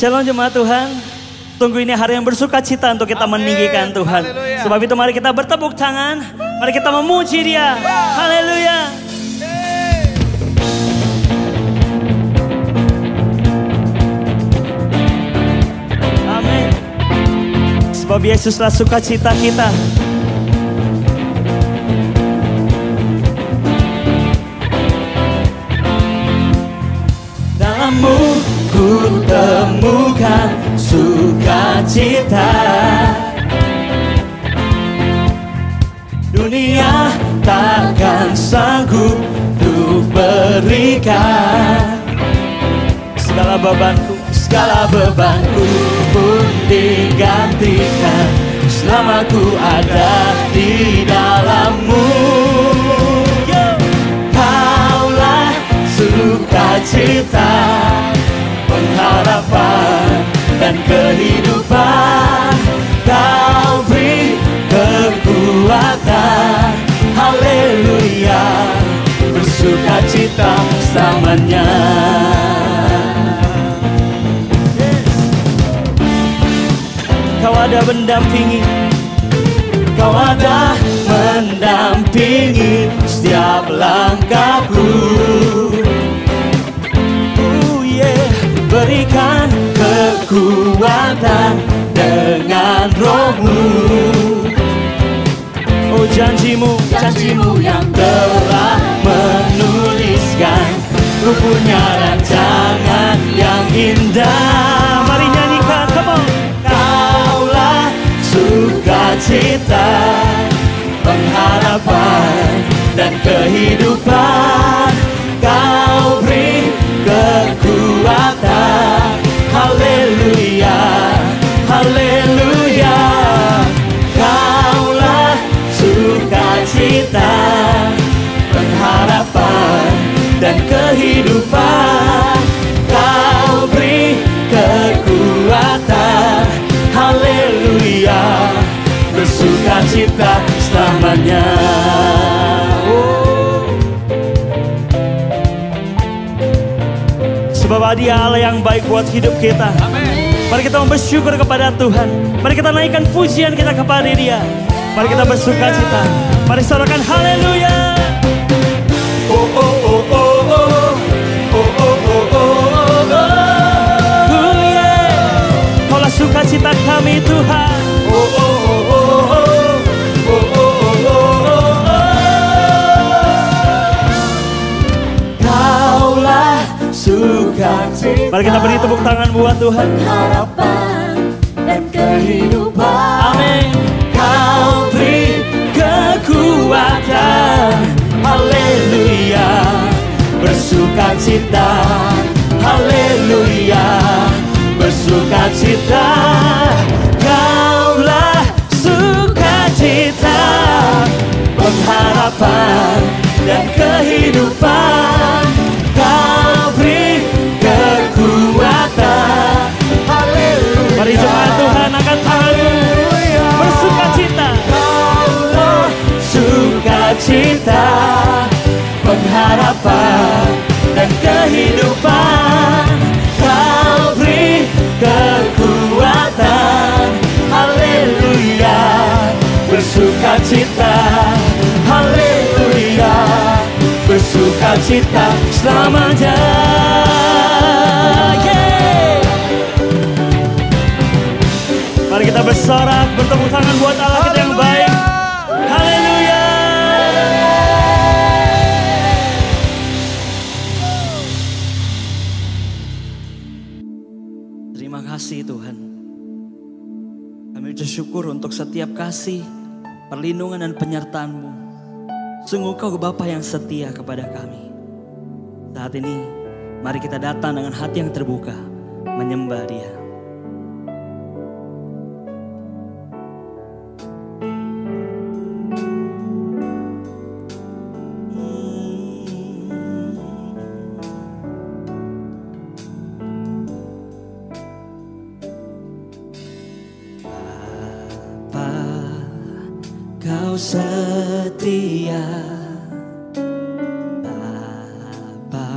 Shalom jemaat Tuhan. Tunggu ini hari yang bersuka cita untuk kita meninggikan Tuhan. Haleluya. Sebab itu mari kita bertepuk tangan. Mari kita memuji Dia. Haleluya. Amin. Sebab Yesuslah sukacita kita. Dalammu ku temukan sukacita. Dunia takkan sanggup untuk berikan. Segala bebanku pun digantikan selama ku ada di dalammu. Kaulah sukacita, pengharapan dan kehidupan. Kau beri kekuatan, haleluya, bersukacita selamanya. Kau ada mendampingi, Kau ada mendampingi setiap langkahku. Berikan kekuatan dengan roh-Mu. Oh janjimu yang telah menuliskan, Ku punya rancangan yang indah. Mari nyanyikan, come on. Kaulah sukacita, pengharapan dan kehidupan. Kau beri kekuatan, haleluya, haleluya. Kaulah sukacita, pengharapan dan kehidupan. Kau beri kekuatan, haleluya, bersukacita selamanya. Sebab Dia Allah yang baik buat hidup kita. Mari kita bersyukur kepada Tuhan. Mari kita naikkan pujian kita kepada Dia. Mari kita bersukacita. Mari sorakan haleluya. Oh oh oh oh oh. Oh oh oh oh oh. Yeah. Kaulah sukacita kami Tuhan. Oh oh oh oh oh. Oh oh oh oh oh. Kaulah sukacita. Mari kita beri tepuk tangan buat Tuhan. Harapan dan kehidupan. Amin. Kau beri kekuatan, haleluya, bersukacita, haleluya, bersukacita. Kaulah sukacita, pengharapan dan kehidupan. Kau beri kekuatan, haleluya. Mari jemaat Tuhan angkat tanganmu, bersukacita. Kaulah sukacita, pengharapan dan kehidupan. Kau beri kekuatan, haleluya, bersukacita, haleluya, bersukacita selamanya. Yeah. Mari kita bersorak, bertepuk tangan buat Allah kita yang baik. Haleluya. Terima kasih Tuhan. Kami ucap syukur untuk setiap kasih, perlindungan dan penyertaan-Mu. Sungguh Kau Bapa yang setia kepada kami. Saat ini mari kita datang dengan hati yang terbuka, menyembah Dia. Kau setia, Bapa,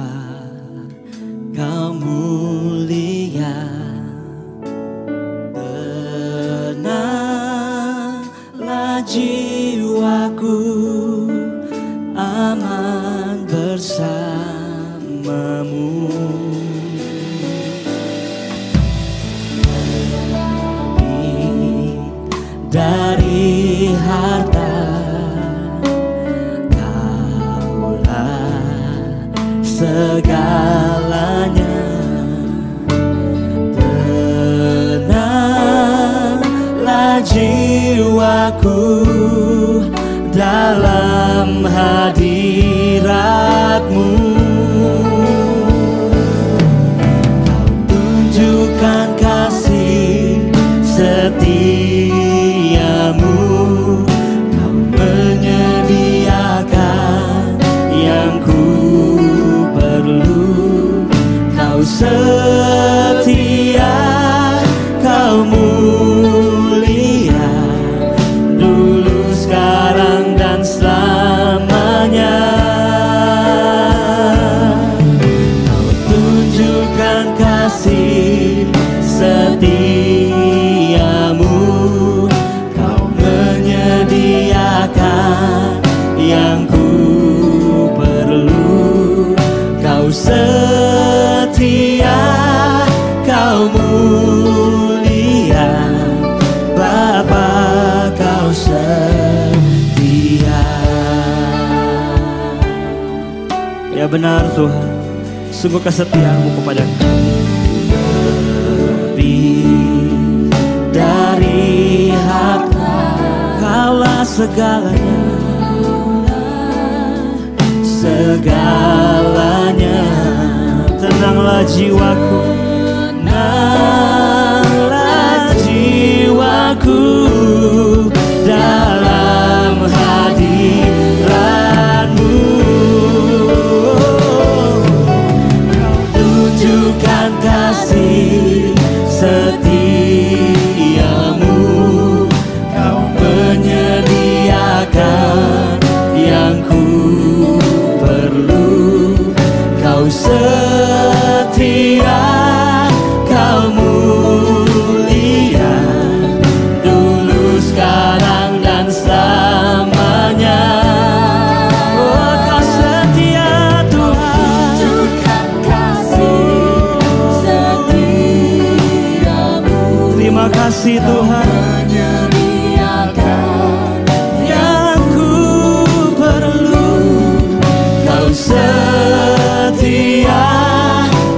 Kau mulia. jiwaku aman bersamamu. Dari harta Kaulah segalanya. Tenanglah jiwaku dalam hadirat-Mu. Kau tunjukkan kasih setia-Mu, Kau menyediakan yang ku perlu. Kau setia, Kau mulia, dulu, sekarang, dan selamanya. Kau tunjukkan kasih setia-Mu, Kau menyediakan yang ku perlu. Kau setia, Kau mulia, Bapa, Kau setia. Ya benar Tuhan, sungguh kesetiaan-Mu kepada kami. Lebih dari harta, Kaulah segalanya, segalanya. Tenanglah jiwaku, tenanglah jiwaku dalam hadirat-Mu. Kau tunjukkan kasih setia-Mu, Kau menyediakan yang ku perlu. Kau setia, Kau mulia, dulu, sekarang, dan selamanya. Oh, Kau setia Tuhan, Tunjukkan kasih setia-Mu. terima kasih Tuhan. Menyediakan Yang ku perlu. Kau setia,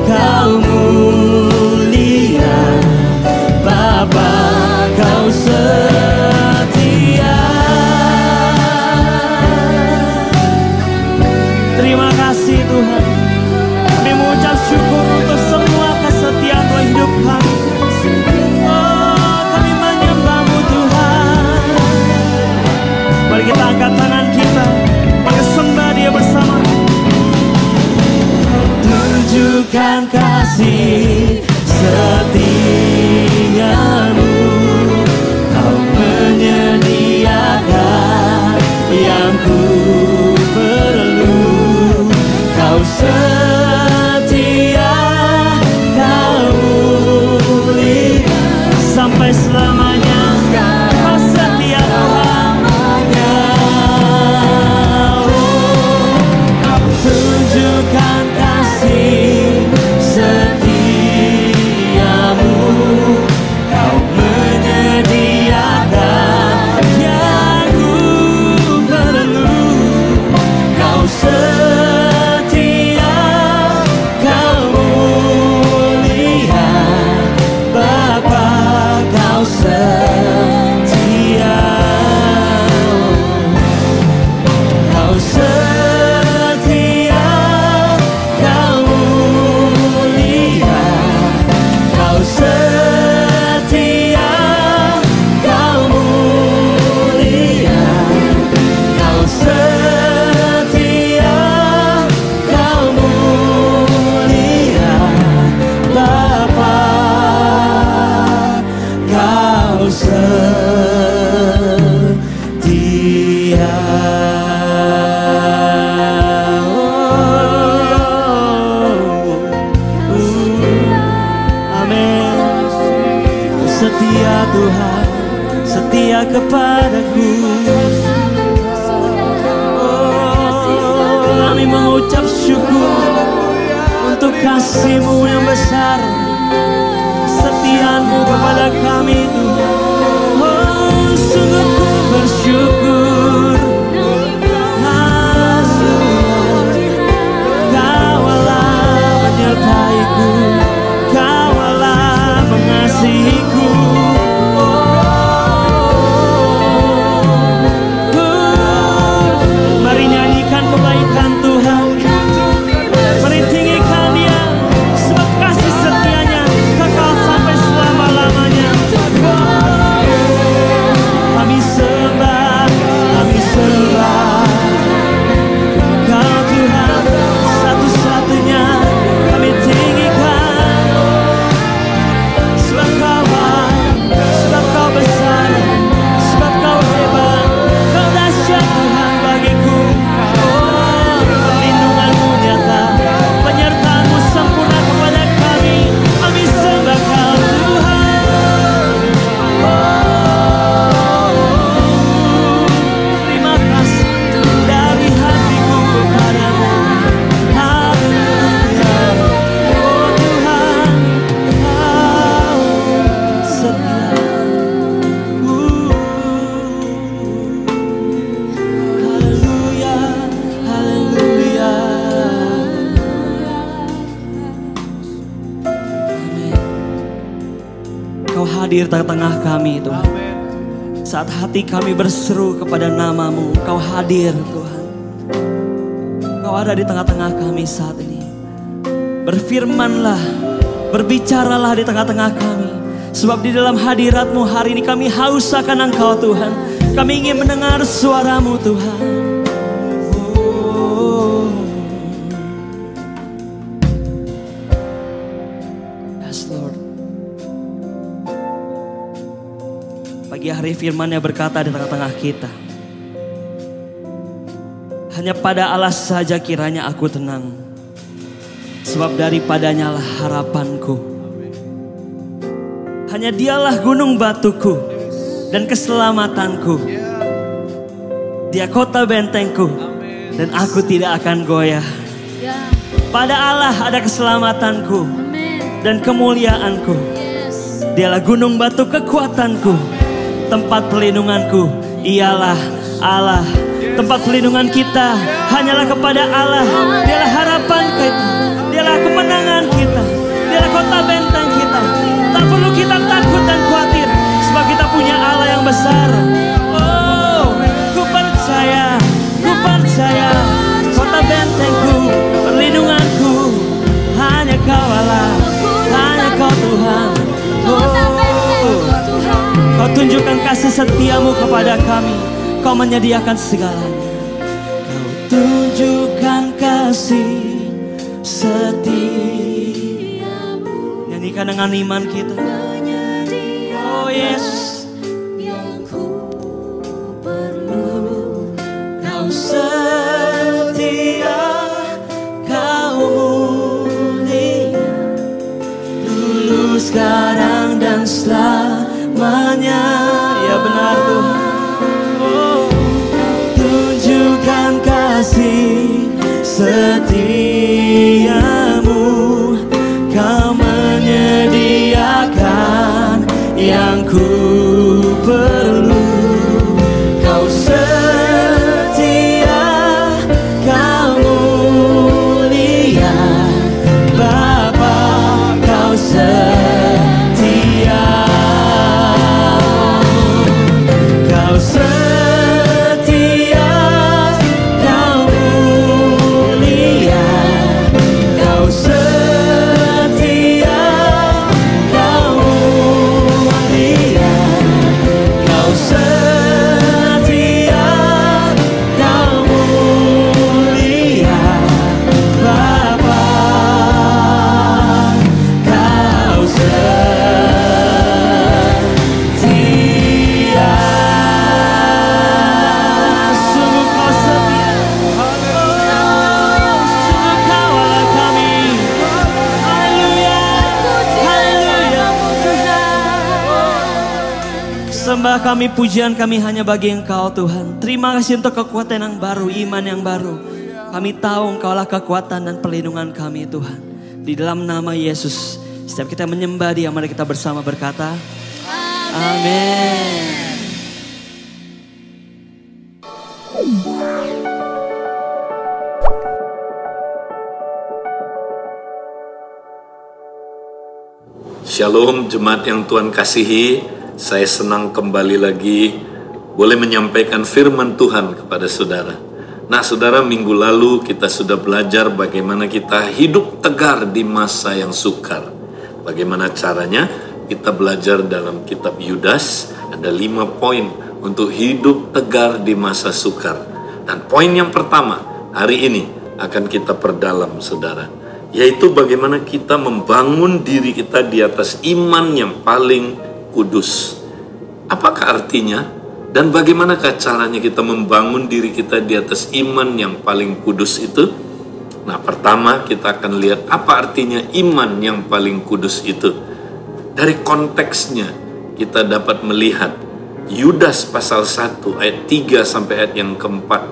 Kau mulia, Bapa, Kau setia. Terima kasih Tuhan. Kami mengucap syukur untuk semua kesetiaan dalam hidup kami. Oh, kami menyembah-Mu Tuhan. Mari kita angkat tangan kita, mari sembah Dia bersama. Tunjukkan kasih setia-Mu, Kau menyediakan yang ku perlu. Kau setia, Kau mulia, sampai selamanya. Kau setia Tuhan. Oh, tunjukkan kasih setia-Mu, Kau menyediakan yang ku perlu. Kau setia, Kau mulia, Bapa, Kau setia. Kau setia, Kau mulia, Kau setia, Kau mulia, Kau setia, Kau mulia, Bapa, Kau setia. Amin. Setia Tuhan, setia kepadaku. Oh, kami mengucap syukur untuk kasih-Mu yang besar, setiamu kepada kami Tuhan. Oh, sungguh ku bersyukur. Kau-Allah menyertai-Ku, Kau-Allah mengasihi-Ku. Mari nyanyikan kebaikan Tuhan, mari tinggikan Dia, sebab kasih setianya kekal sampai selama-lamanya. Kami sembah Kau Tuhan satu-satunya. Kami tinggikan, sebab Kau baik, sebab Kau besar, sebab Kau hebat, Kau dahsyat Tuhan bagiku. Oh, perlindungan-Mu nyata, penyertaan-Mu sempurna kepada kami. Kami sembah Kau Tuhan. Terima kasih dari hatiku kepadamu. Haleluya. Oh Tuhan, Kau setia. Haleluya, haleluya. Amin. Kau hadir tengah-tengah kami Tuhan. Saat hati kami berseru kepada nama-Mu, Kau hadir Tuhan. Kau ada di tengah-tengah kami saat ini. Berfirmanlah, berbicaralah di tengah-tengah kami. Sebab di dalam hadirat-Mu hari ini kami haus akan Engkau Tuhan. Kami ingin mendengar suara-Mu Tuhan. Oh. Yes Lord. Pagi hari firman-Nya berkata di tengah-tengah kita. Hanya pada Allah saja kiranya aku tenang, sebab daripadanya lah harapanku. Hanya Dialah gunung batuku dan keselamatanku. Dia kota bentengku dan aku tidak akan goyah. Pada Allah ada keselamatanku dan kemuliaanku. Dialah gunung batu kekuatanku, tempat perlindunganku. Ialah Allah. Tempat perlindungan kita hanyalah kepada Allah. Dialah harapan kita, Dialah kemenangan kita, Dialah kota benteng kita. Tak perlu kita takut dan khawatir, sebab kita punya Allah yang besar. Oh, ku percaya, kota bentengku, perlindunganku, hanya Kau Allah, hanya Kau Tuhan. Oh, Kau tunjukkan kasih setiamu kepada kami. Kau menyediakan segalanya. Kau tunjukkan kasih setiamu. Nyanyikan dengan iman kita. Oh Yesus, yang ku perlu. Kau setia, Kau mulia, dulu, sekarang, dan selamanya. Ya benar Tuhan. Tunjukkan kasih setiamu. Kau menyediakan yang ku perlu. Kau setia, Kau mulia, Bapa, Kau setia. Kau setia, Kau setia, Sembah kami, pujian kami hanya bagi Engkau Tuhan. Terima kasih untuk kekuatan yang baru, iman yang baru. Kami tahu Engkaulah kekuatan dan perlindungan kami Tuhan. Di dalam nama Yesus, setiap kita menyembah Dia, mari kita bersama berkata, amin. Shalom jemaat yang Tuhan kasihi, saya senang kembali lagi boleh menyampaikan firman Tuhan kepada saudara. Nah saudara, minggu lalu kita sudah belajar bagaimana kita hidup tegar di masa yang sukar. Bagaimana caranya? Kita belajar dalam kitab Yudas, ada 5 poin untuk hidup tegar di masa sukar. Dan poin yang pertama hari ini akan kita perdalam saudara, yaitu bagaimana kita membangun diri kita di atas iman yang paling kudus. Apakah artinya? Dan bagaimanakah caranya kita membangun diri kita di atas iman yang paling kudus itu? Nah, pertama kita akan lihat apa artinya iman yang paling kudus itu. Dari konteksnya kita dapat melihat Yudas pasal 1 ayat 3 sampai ayat yang keempat.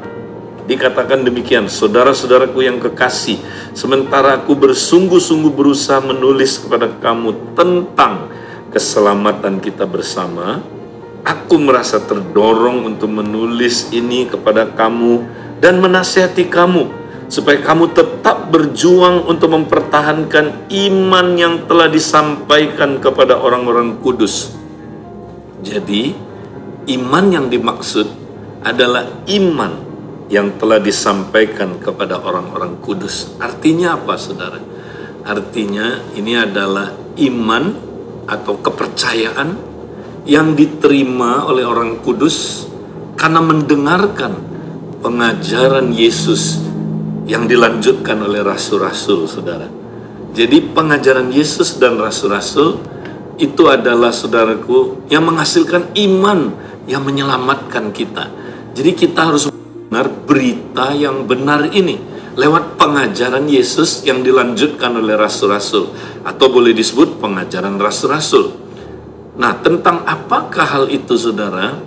Dikatakan demikian, saudara-saudaraku yang kekasih, sementara aku bersungguh-sungguh berusaha menulis kepada kamu tentang keselamatan kita bersama, aku merasa terdorong untuk menulis ini kepada kamu dan menasihati kamu, supaya kamu tetap berjuang untuk mempertahankan iman yang telah disampaikan kepada orang-orang kudus. Jadi, iman yang dimaksud adalah iman yang telah disampaikan kepada orang-orang kudus. Artinya apa saudara? Artinya ini adalah iman atau kepercayaan yang diterima oleh orang kudus karena mendengarkan pengajaran Yesus yang dilanjutkan oleh rasul-rasul saudara. Jadi pengajaran Yesus dan rasul-rasul itu adalah saudaraku yang menghasilkan iman yang menyelamatkan kita. Jadi kita harus berita yang benar ini lewat pengajaran Yesus yang dilanjutkan oleh rasul-rasul, atau boleh disebut pengajaran rasul-rasul. Nah, tentang apakah hal itu saudara?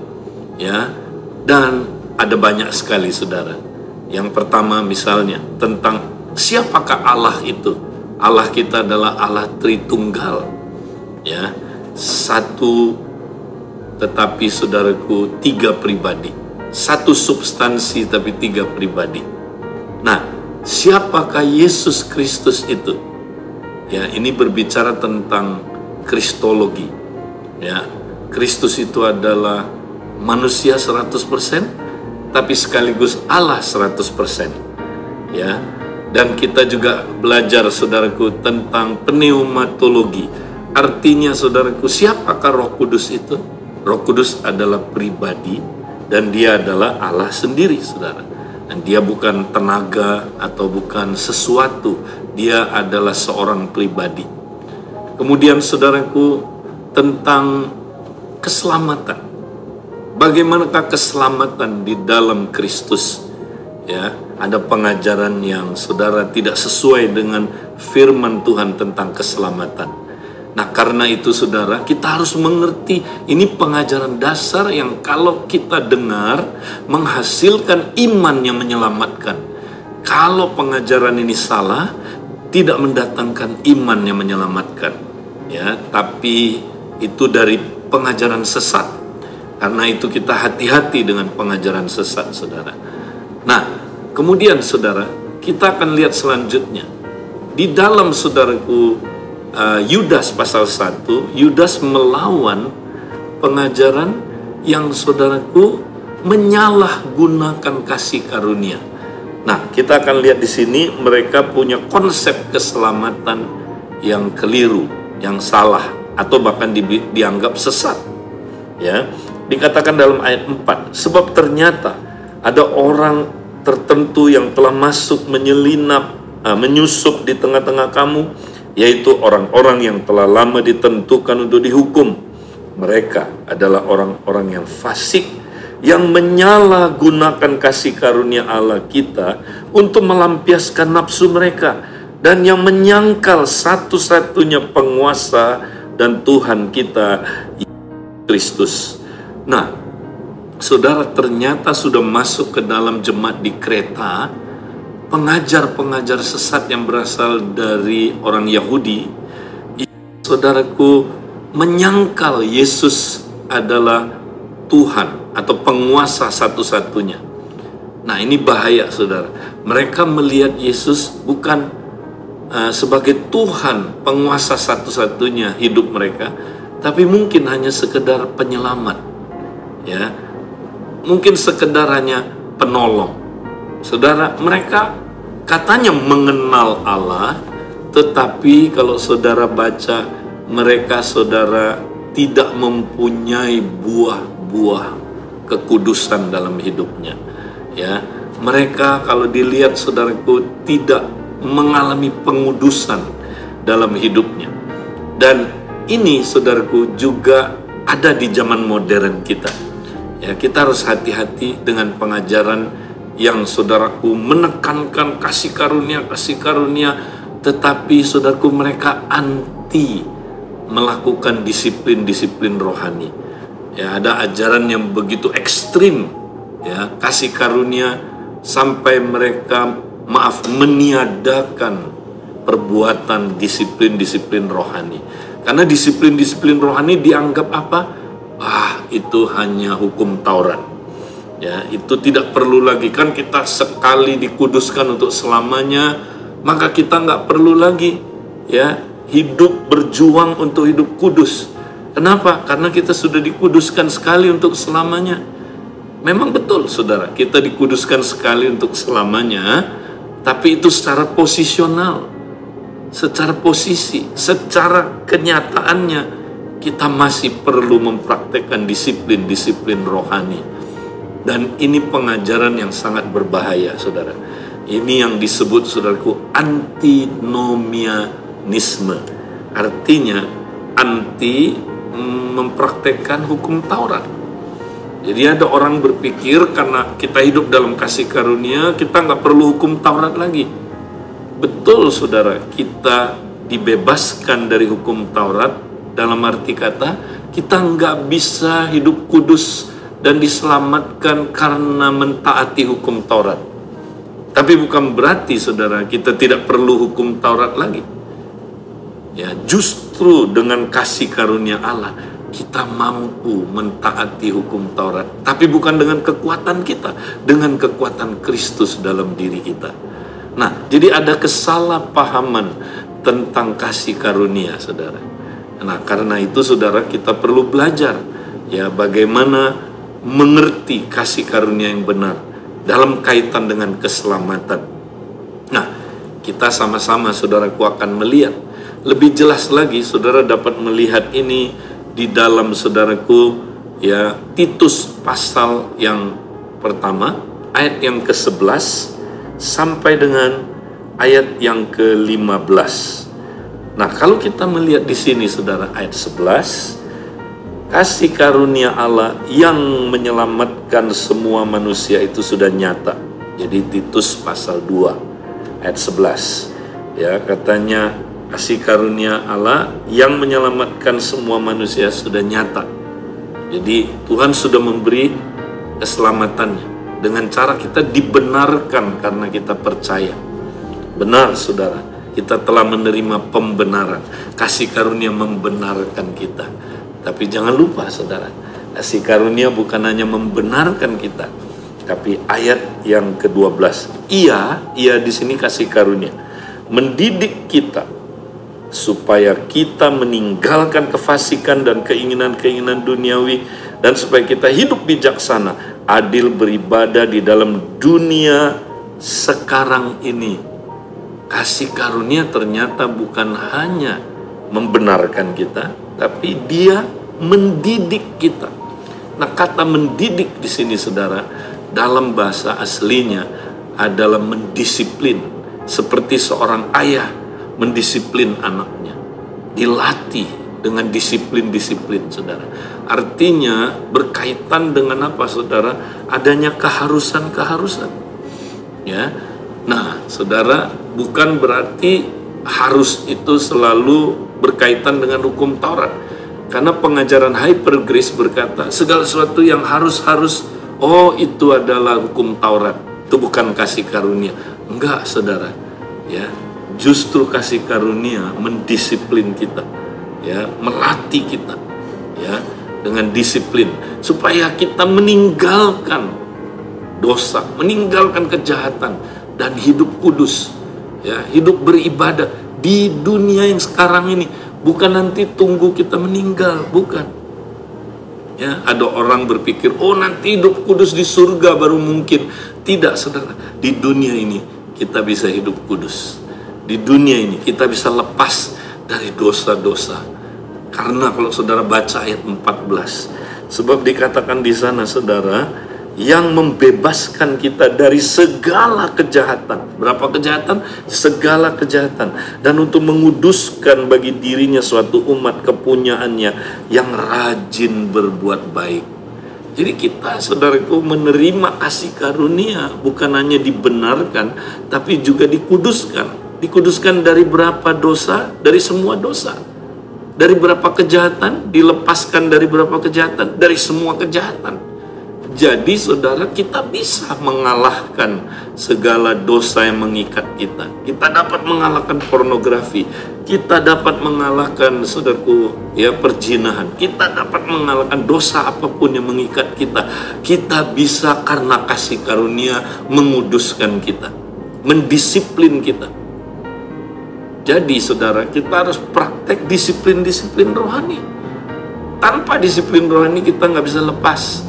Ya, dan ada banyak sekali saudara. Yang pertama misalnya tentang siapakah Allah itu? Allah kita adalah Allah Tritunggal. Ya, satu tetapi saudaraku 3 pribadi. Satu substansi tapi 3 pribadi. Nah, siapakah Yesus Kristus itu? Ya, ini berbicara tentang kristologi. Ya, Kristus itu adalah manusia 100%, tapi sekaligus Allah 100%. Ya, dan kita juga belajar saudaraku tentang pneumatologi. Artinya saudaraku, siapakah Roh Kudus itu? Roh Kudus adalah pribadi. Dan dia adalah Allah sendiri, saudara. Dan dia bukan tenaga atau bukan sesuatu. Dia adalah seorang pribadi. Kemudian, saudaraku, tentang keselamatan. Bagaimanakah keselamatan di dalam Kristus? Ya, ada pengajaran yang saudara tidak sesuai dengan firman Tuhan tentang keselamatan. Nah, karena itu saudara, kita harus mengerti ini pengajaran dasar yang kalau kita dengar menghasilkan iman yang menyelamatkan. Kalau pengajaran ini salah, tidak mendatangkan iman yang menyelamatkan. Ya, tapi itu dari pengajaran sesat. Karena itu kita hati-hati dengan pengajaran sesat, saudara. Nah, kemudian saudara, kita akan lihat selanjutnya. Di dalam saudaraku Yudas pasal 1, Yudas melawan pengajaran yang saudaraku menyalahgunakan kasih karunia. Nah, kita akan lihat di sini mereka punya konsep keselamatan yang keliru, yang salah, atau bahkan dianggap sesat. Ya, dikatakan dalam ayat 4, sebab ternyata ada orang tertentu yang telah masuk menyelinap, menyusup di tengah-tengah kamu, yaitu orang-orang yang telah lama ditentukan untuk dihukum. Mereka adalah orang-orang yang fasik, yang menyalahgunakan kasih karunia Allah kita untuk melampiaskan nafsu mereka, dan yang menyangkal satu-satunya penguasa dan Tuhan kita, Kristus. Nah, saudara, ternyata sudah masuk ke dalam jemaat di Kreta, pengajar-pengajar sesat yang berasal dari orang Yahudi, saudaraku, menyangkal Yesus adalah Tuhan atau penguasa satu-satunya. Nah, ini bahaya, saudara. Mereka melihat Yesus bukan sebagai Tuhan, penguasa satu-satunya hidup mereka, tapi mungkin hanya sekedar penyelamat, ya, mungkin sekedar hanya penolong. Saudara, mereka katanya mengenal Allah, tetapi kalau saudara baca, mereka, saudara, tidak mempunyai buah-buah kekudusan dalam hidupnya. Ya, mereka kalau dilihat, saudaraku, tidak mengalami pengudusan dalam hidupnya. Dan ini, saudaraku, juga ada di zaman modern kita. Ya, kita harus hati-hati dengan pengajaran yang, saudaraku, menekankan kasih karunia, tetapi, saudaraku, mereka anti melakukan disiplin-disiplin rohani. Ya, ada ajaran yang begitu ekstrim, ya, kasih karunia, sampai mereka meniadakan perbuatan disiplin-disiplin rohani. Karena disiplin-disiplin rohani dianggap apa? Itu hanya hukum Taurat. Ya, itu tidak perlu lagi. Kan kita sekali dikuduskan untuk selamanya, maka kita nggak perlu lagi, ya, hidup berjuang untuk hidup kudus. Kenapa? Karena kita sudah dikuduskan sekali untuk selamanya. Memang betul, saudara, kita dikuduskan sekali untuk selamanya, tapi itu secara posisional, secara posisi, secara kenyataannya kita masih perlu mempraktekkan disiplin-disiplin rohani. Dan ini pengajaran yang sangat berbahaya, saudara. Ini yang disebut, saudaraku, antinomianisme. Artinya anti mempraktekkan hukum Taurat. Jadi ada orang berpikir karena kita hidup dalam kasih karunia, kita nggak perlu hukum Taurat lagi. Betul, saudara, kita dibebaskan dari hukum Taurat. Dalam arti kata, kita nggak bisa hidup kudus dan diselamatkan karena mentaati hukum Taurat. Tapi bukan berarti, saudara, kita tidak perlu hukum Taurat lagi. Ya, justru dengan kasih karunia Allah, kita mampu mentaati hukum Taurat. Tapi bukan dengan kekuatan kita, dengan kekuatan Kristus dalam diri kita. Nah, jadi ada kesalahpahaman tentang kasih karunia, saudara. Nah, karena itu, saudara, kita perlu belajar, ya, bagaimana mengerti kasih karunia yang benar dalam kaitan dengan keselamatan. Nah, kita sama-sama, saudaraku, akan melihat lebih jelas lagi. Saudara dapat melihat ini di dalam, saudaraku, ya, Titus pasal yang pertama, ayat yang ke-11 sampai dengan ayat yang ke-15. Nah, kalau kita melihat di sini, saudara, ayat 11, kasih karunia Allah yang menyelamatkan semua manusia itu sudah nyata. Jadi Titus pasal 2 ayat 11, ya, katanya kasih karunia Allah yang menyelamatkan semua manusia sudah nyata. Jadi Tuhan sudah memberi keselamatannya dengan cara kita dibenarkan karena kita percaya. Benar, saudara, kita telah menerima pembenaran. Kasih karunia membenarkan kita. Tapi jangan lupa, saudara, kasih karunia bukan hanya membenarkan kita, tapi ayat yang ke-12, ia di sini kasih karunia mendidik kita supaya kita meninggalkan kefasikan dan keinginan-keinginan duniawi, dan supaya kita hidup bijaksana, adil, beribadah di dalam dunia sekarang ini. Kasih karunia ternyata bukan hanya membenarkan kita, tapi dia mendidik kita. Nah, kata mendidik di sini, saudara, dalam bahasa aslinya adalah mendisiplin, seperti seorang ayah mendisiplin anaknya, dilatih dengan disiplin-disiplin, saudara. Artinya berkaitan dengan apa, saudara? Adanya keharusan-keharusan, ya. Nah, saudara, bukan berarti harus itu selalu berkaitan dengan hukum Taurat. Karena pengajaran hyper grace berkata segala sesuatu yang harus itu adalah hukum Taurat, itu bukan kasih karunia. Enggak, saudara, ya, justru kasih karunia mendisiplin kita, ya, melatih kita, ya, dengan disiplin supaya kita meninggalkan dosa, meninggalkan kejahatan dan hidup kudus, ya, hidup beribadah di dunia yang sekarang ini. Bukan nanti tunggu kita meninggal, bukan. Ya, ada orang berpikir, oh nanti hidup kudus di surga baru mungkin. Tidak, saudara. Di dunia ini kita bisa hidup kudus. Di dunia ini kita bisa lepas dari dosa-dosa. Karena kalau saudara baca ayat 14, sebab dikatakan di sana, saudara, yang membebaskan kita dari segala kejahatan. Berapa kejahatan? Segala kejahatan. Dan untuk menguduskan bagi dirinya suatu umat kepunyaannya yang rajin berbuat baik. Jadi kita, saudaraku, menerima kasih karunia bukan hanya dibenarkan, tapi juga dikuduskan. Dikuduskan dari berapa dosa? Dari semua dosa. Dari berapa kejahatan? Dilepaskan dari berapa kejahatan? Dari semua kejahatan. Jadi saudara, kita bisa mengalahkan segala dosa yang mengikat kita. Kita dapat mengalahkan pornografi. Kita dapat mengalahkan, saudaraku, ya, perzinahan. Kita dapat mengalahkan dosa apapun yang mengikat kita. Kita bisa karena kasih karunia menguduskan kita, mendisiplin kita. Jadi saudara, kita harus praktek disiplin-disiplin rohani. Tanpa disiplin rohani kita nggak bisa lepas.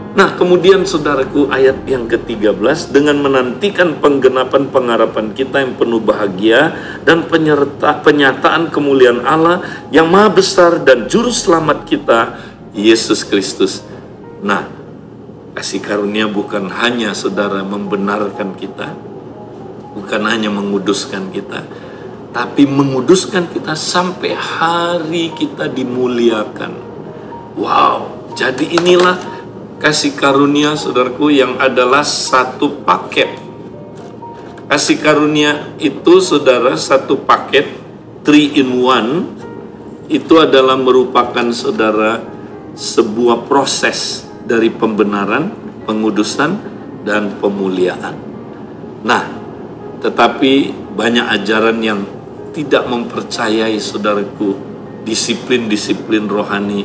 Nah, kemudian saudaraku, ayat yang ke-13, dengan menantikan penggenapan pengharapan kita yang penuh bahagia dan penyataan kemuliaan Allah yang maha besar dan juru selamat kita, Yesus Kristus. Nah, kasih karunia bukan hanya, saudara, membenarkan kita, bukan hanya menguduskan kita, tapi menguduskan kita sampai hari kita dimuliakan. Wow, jadi inilah kasih karunia, saudaraku, yang adalah satu paket. Kasih karunia itu, saudara, satu paket, 3 in 1, itu adalah merupakan, saudara, sebuah proses dari pembenaran, pengudusan, dan pemuliaan. Nah, tetapi banyak ajaran yang tidak mempercayai, saudaraku, disiplin-disiplin rohani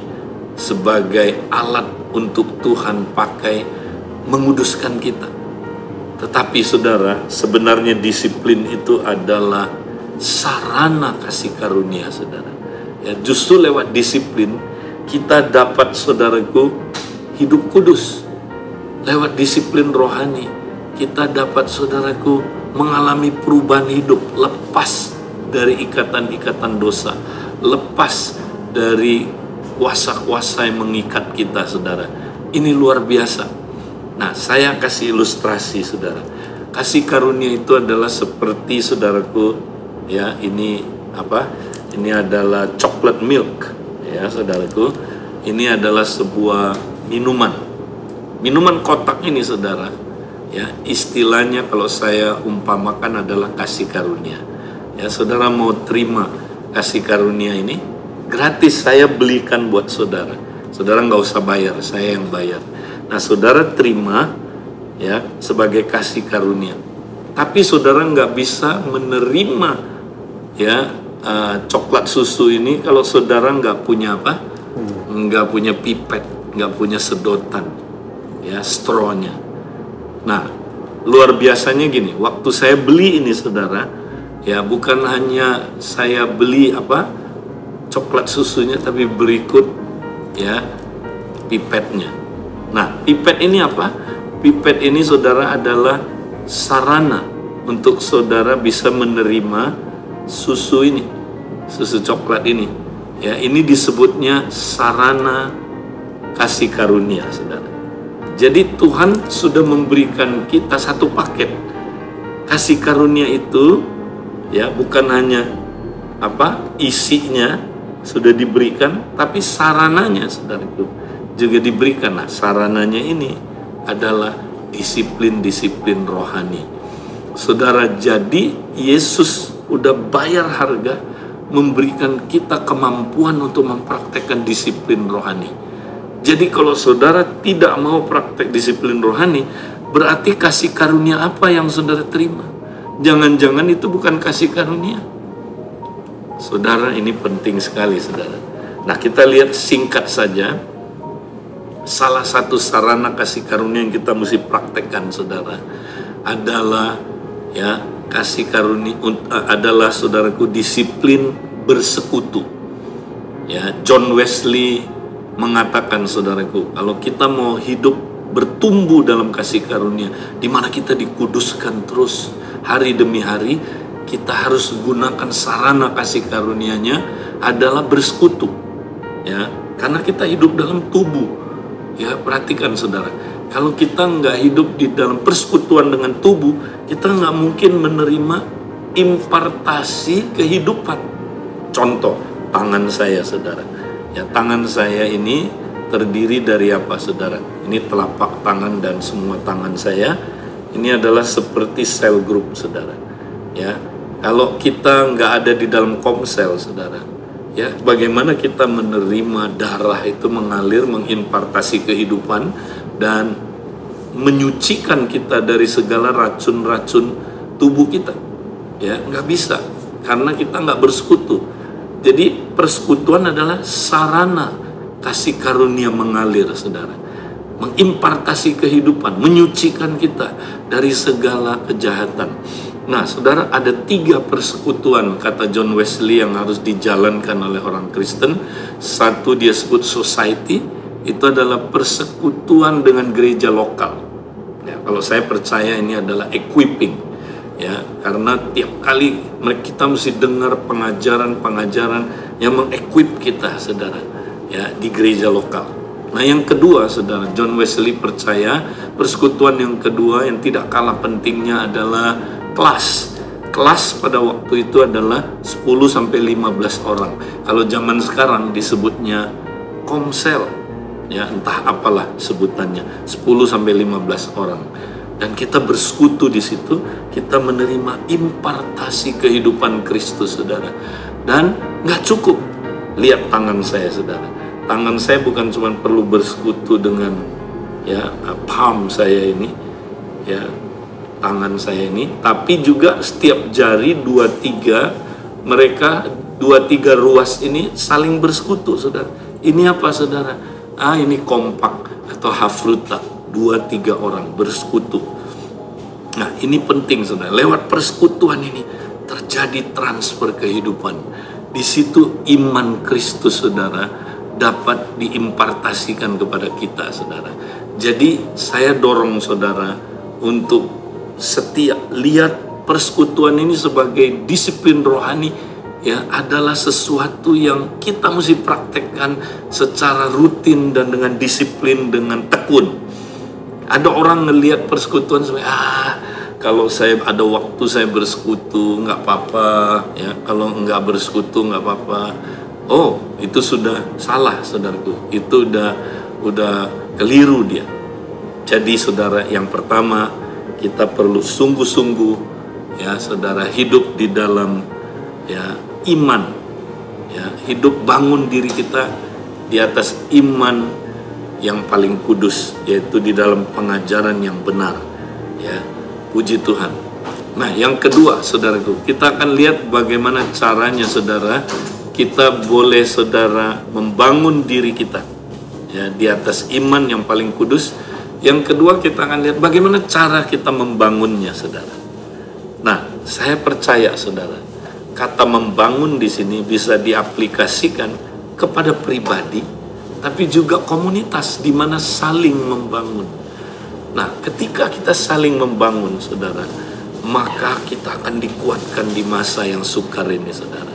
sebagai alat untuk Tuhan pakai menguduskan kita. Tetapi saudara, sebenarnya disiplin itu adalah sarana kasih karunia, saudara. Ya, justru lewat disiplin kita dapat, saudaraku, hidup kudus. Lewat disiplin rohani kita dapat, saudaraku, mengalami perubahan hidup, lepas dari ikatan-ikatan dosa, lepas dari kuasa-kuasa yang mengikat kita, saudara. Ini luar biasa. Nah, saya kasih ilustrasi, saudara. Kasih karunia itu adalah seperti, saudaraku, ya, ini apa? Ini adalah chocolate milk, ya, saudaraku. Ini adalah sebuah minuman. Minuman kotak ini, saudara, ya, istilahnya kalau saya umpamakan adalah kasih karunia. Ya, saudara mau terima kasih karunia ini? Gratis, saya belikan buat saudara. Saudara nggak usah bayar, saya yang bayar. Nah, saudara terima, ya, sebagai kasih karunia. Tapi saudara nggak bisa menerima, ya, coklat susu ini kalau saudara nggak punya apa? Nggak punya pipet, nggak punya sedotan, ya, straw-nya. Nah, luar biasanya gini, waktu saya beli ini, saudara, ya, bukan hanya saya beli apa? Coklat susunya, tapi berikut, ya, pipetnya. Nah, pipet ini apa? Pipet ini, saudara, adalah sarana untuk saudara bisa menerima susu ini, susu coklat ini. Ya, ini disebutnya sarana kasih karunia, saudara. Jadi Tuhan sudah memberikan kita satu paket kasih karunia itu, ya, bukan hanya apa isinya sudah diberikan, tapi sarananya, saudaraku, juga diberikan. Nah, sarananya ini adalah disiplin-disiplin rohani. Saudara, jadi Yesus udah bayar harga memberikan kita kemampuan untuk mempraktekkan disiplin rohani. Jadi kalau saudara tidak mau praktek disiplin rohani, berarti kasih karunia apa yang saudara terima? Jangan-jangan itu bukan kasih karunia. Saudara, ini penting sekali, saudara. Nah, kita lihat singkat saja. Salah satu sarana kasih karunia yang kita mesti praktekkan, saudara, adalah kasih karunia adalah, saudaraku, disiplin bersekutu. John Wesley mengatakan, saudaraku, kalau kita mau hidup bertumbuh dalam kasih karunia, di mana kita dikuduskan terus hari demi hari, kita harus gunakan sarana kasih karunia-Nya adalah bersekutu. Karena kita hidup dalam tubuh. Perhatikan, saudara, kalau kita nggak hidup di dalam persekutuan dengan tubuh, kita nggak mungkin menerima impartasi kehidupan. Contoh, tangan saya, saudara. Tangan saya ini terdiri dari apa, saudara? Ini telapak tangan dan semua tangan saya. Ini adalah seperti sel grup, saudara. Kalau kita nggak ada di dalam komsel, saudara, bagaimana kita menerima darah itu mengalir, mengimpartasi kehidupan dan menyucikan kita dari segala racun-racun tubuh kita? Nggak bisa, karena kita nggak bersekutu. Jadi persekutuan adalah sarana kasih karunia mengalir, saudara, mengimpartasi kehidupan, menyucikan kita dari segala kejahatan. Nah, saudara, ada 3 persekutuan, kata John Wesley, yang harus dijalankan oleh orang Kristen. Satu dia sebut society, itu adalah persekutuan dengan gereja lokal. Kalau saya percaya ini adalah equipping, karena tiap kali kita mesti dengar pengajaran-pengajaran yang mengequip kita, saudara, di gereja lokal. Nah, yang kedua, saudara, John Wesley percaya persekutuan yang kedua yang tidak kalah pentingnya adalah kelas. Kelas pada waktu itu adalah 10-15 orang. Kalau zaman sekarang disebutnya komsel, entah apalah sebutannya, 10-15 orang. Dan kita bersekutu di situ, kita menerima impartasi kehidupan Kristus, saudara. Dan nggak cukup. Lihat tangan saya, saudara. Tangan saya bukan cuma perlu bersekutu dengan palm saya ini, tangan saya ini, tapi juga setiap jari 2-3 mereka 2-3 ruas ini saling bersekutu, saudara. Ini apa, saudara? Ini kompak atau hafruta, 2-3 orang bersekutu. Nah, ini penting, saudara. Lewat persekutuan ini terjadi transfer kehidupan. Di situ iman Kristus, saudara, dapat diimpartasikan kepada kita, saudara. Jadi saya dorong saudara untuk setia lihat persekutuan ini sebagai disiplin rohani, adalah sesuatu yang kita mesti praktekkan secara rutin dan dengan disiplin, dengan tekun. Ada orang ngelihat persekutuan sebagai kalau saya ada waktu saya bersekutu nggak apa-apa, kalau nggak bersekutu nggak apa-apa. Oh, itu sudah salah, saudaraku. Itu udah keliru dia. Jadi, saudara, yang pertama kita perlu sungguh-sungguh, saudara, hidup di dalam iman, hidup bangun diri kita di atas iman yang paling kudus, yaitu di dalam pengajaran yang benar. Puji Tuhan. Nah, yang kedua, saudaraku, kita akan lihat bagaimana caranya, saudara, kita boleh, saudara, membangun diri kita di atas iman yang paling kudus. Yang kedua, kita akan lihat bagaimana cara kita membangunnya, saudara. Nah, saya percaya, saudara, kata membangun di sini bisa diaplikasikan kepada pribadi, tapi juga komunitas di mana saling membangun. Nah, ketika kita saling membangun, saudara, maka kita akan dikuatkan di masa yang sukar ini, saudara.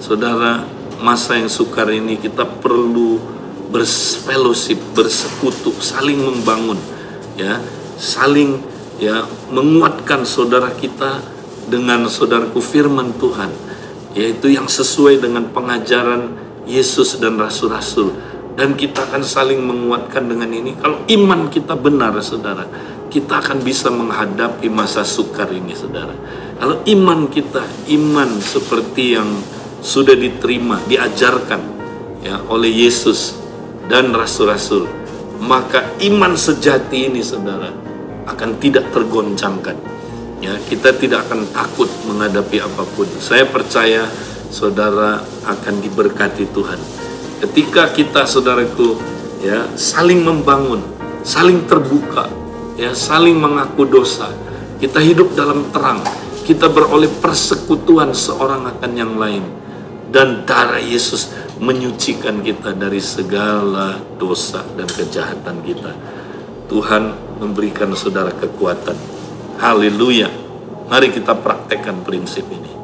Saudara, masa yang sukar ini kita perlu berfellowship, bersekutu, saling membangun, saling menguatkan saudara kita dengan, saudaraku, firman Tuhan, yaitu yang sesuai dengan pengajaran Yesus dan rasul-rasul. Dan kita akan saling menguatkan dengan ini. Kalau iman kita benar, saudara, kita akan bisa menghadapi masa sukar ini, saudara. Kalau iman kita, iman seperti yang sudah diterima, diajarkan ya oleh Yesus dan rasul-rasul, maka iman sejati ini saudara akan tidak tergoncangkan. Ya, kita tidak akan takut menghadapi apapun. Saya percaya saudara akan diberkati Tuhan. Ketika kita saudaraku ya saling membangun, saling terbuka, ya saling mengaku dosa, kita hidup dalam terang, kita beroleh persekutuan seorang akan yang lain, dan darah Yesus menyucikan kita dari segala dosa dan kejahatan kita. Tuhan memberikan saudara kekuatan. Haleluya. Mari kita praktekkan prinsip ini.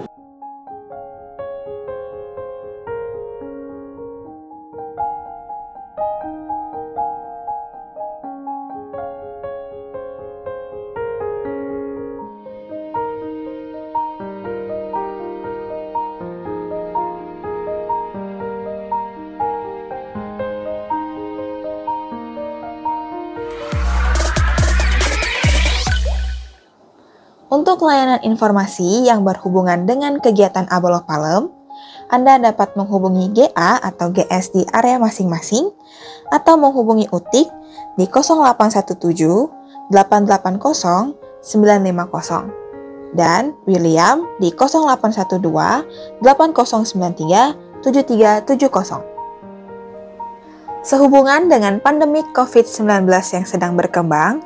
Untuk layanan informasi yang berhubungan dengan kegiatan Abeloh Palem, Anda dapat menghubungi GA atau GS di area masing-masing, atau menghubungi Utik di 0817 880 950 dan William di 0812 8093 7370. Sehubungan dengan pandemi COVID-19 yang sedang berkembang,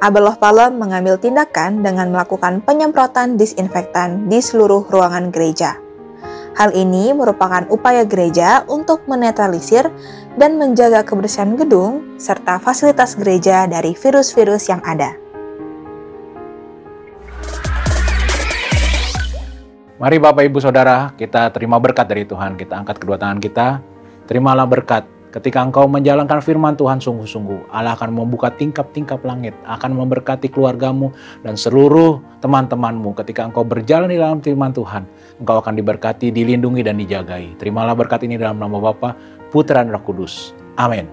Abeloh Palem mengambil tindakan dengan melakukan penyemprotan disinfektan di seluruh ruangan gereja. Hal ini merupakan upaya gereja untuk menetralisir dan menjaga kebersihan gedung serta fasilitas gereja dari virus-virus yang ada. Mari Bapak Ibu Saudara, kita terima berkat dari Tuhan. Kita angkat kedua tangan kita, terimalah berkat. Ketika engkau menjalankan firman Tuhan sungguh-sungguh, Allah akan membuka tingkap-tingkap langit, akan memberkati keluargamu dan seluruh teman-temanmu. Ketika engkau berjalan di dalam firman Tuhan, engkau akan diberkati, dilindungi, dan dijagai. Terimalah berkat ini dalam nama Bapa, Putra, dan Roh Kudus. Amin.